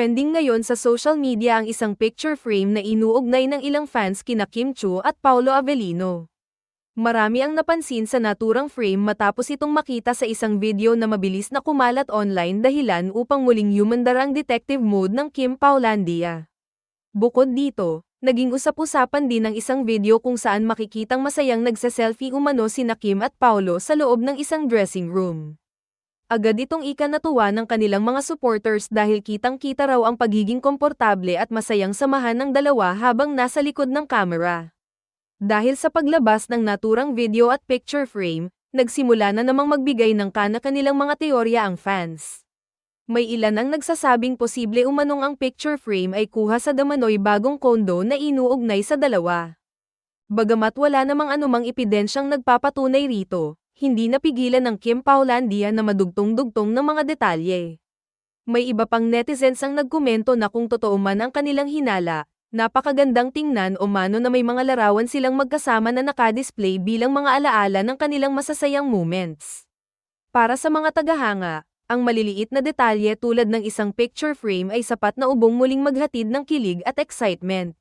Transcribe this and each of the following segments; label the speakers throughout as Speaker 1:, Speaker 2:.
Speaker 1: Trending ngayon sa social media ang isang picture frame na inuugnay ng ilang fans kina Kim Chiu at Paolo Avellino. Marami ang napansin sa naturang frame matapos itong makita sa isang video na mabilis na kumalat online dahilan upang muling humandar ang detective mode ng Kim Paulandia. Bukod dito, naging usap-usapan din ang isang video kung saan makikitang masayang nagse-selfie umano sina Kim at Paolo sa loob ng isang dressing room. Agad itong ikanatuwa ng kanilang mga supporters dahil kitang-kita raw ang pagiging komportable at masayang samahan ng dalawa habang nasa likod ng kamera. Dahil sa paglabas ng naturang video at picture frame, nagsimula na namang magbigay ng kanilang mga teorya ang fans. May ilan ang nagsasabing posible umanong ang picture frame ay kuha sa Damanoy bagong kondo na inuugnay sa dalawa. Bagamat wala namang anumang epidensyang nagpapatunay rito, hindi napigilan ng Kim Paulandia na madugtong-dugtong ng mga detalye. May iba pang netizens ang nagkomento na kung totoo man ang kanilang hinala, napakagandang tingnan o mano na may mga larawan silang magkasama na nakadisplay bilang mga alaala ng kanilang masasayang moments. Para sa mga tagahanga, ang maliliit na detalye tulad ng isang picture frame ay sapat na ubong muling maghatid ng kilig at excitement.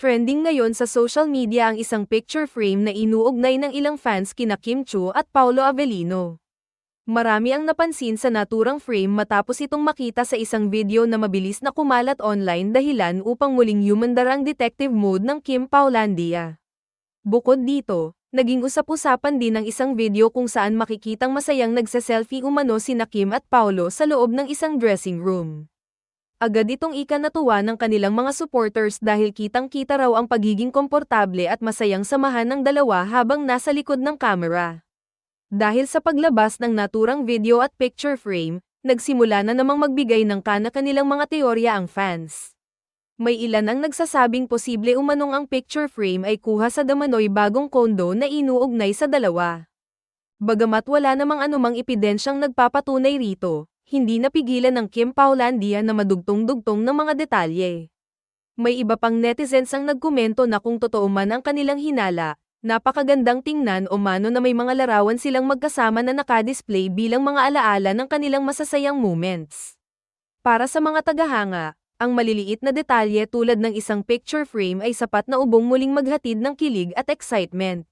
Speaker 1: Trending ngayon sa social media ang isang picture frame na inuugnay ng ilang fans kina Kim Chiu at Paolo Avellino. Marami ang napansin sa naturang frame matapos itong makita sa isang video na mabilis na kumalat online dahilan upang muling humandar ang detective mode ng Kim Paulandia. Bukod dito, naging usap-usapan din ang isang video kung saan makikitang masayang nagse-selfie umano sina Kim at Paolo sa loob ng isang dressing room. Agad itong ikanatuwa ng kanilang mga supporters dahil kitang-kita raw ang pagiging komportable at masayang samahan ng dalawa habang nasa likod ng kamera. Dahil sa paglabas ng naturang video at picture frame, nagsimula na namang magbigay ng kanilang mga teorya ang fans. May ilan ang nagsasabing posible umanong ang picture frame ay kuha sa Damanoy bagong kondo na inuugnay sa dalawa. Bagamat wala namang anumang epidensyang nagpapatunay rito, hindi napigilan ng Kim Paulandia na madugtong-dugtong ng mga detalye. May iba pang netizens ang nagkomento na kung totoo man ang kanilang hinala, napakagandang tingnan o mano na may mga larawan silang magkasama na nakadisplay bilang mga alaala ng kanilang masasayang moments. Para sa mga tagahanga, ang maliliit na detalye tulad ng isang picture frame ay sapat na ubong muling maghatid ng kilig at excitement.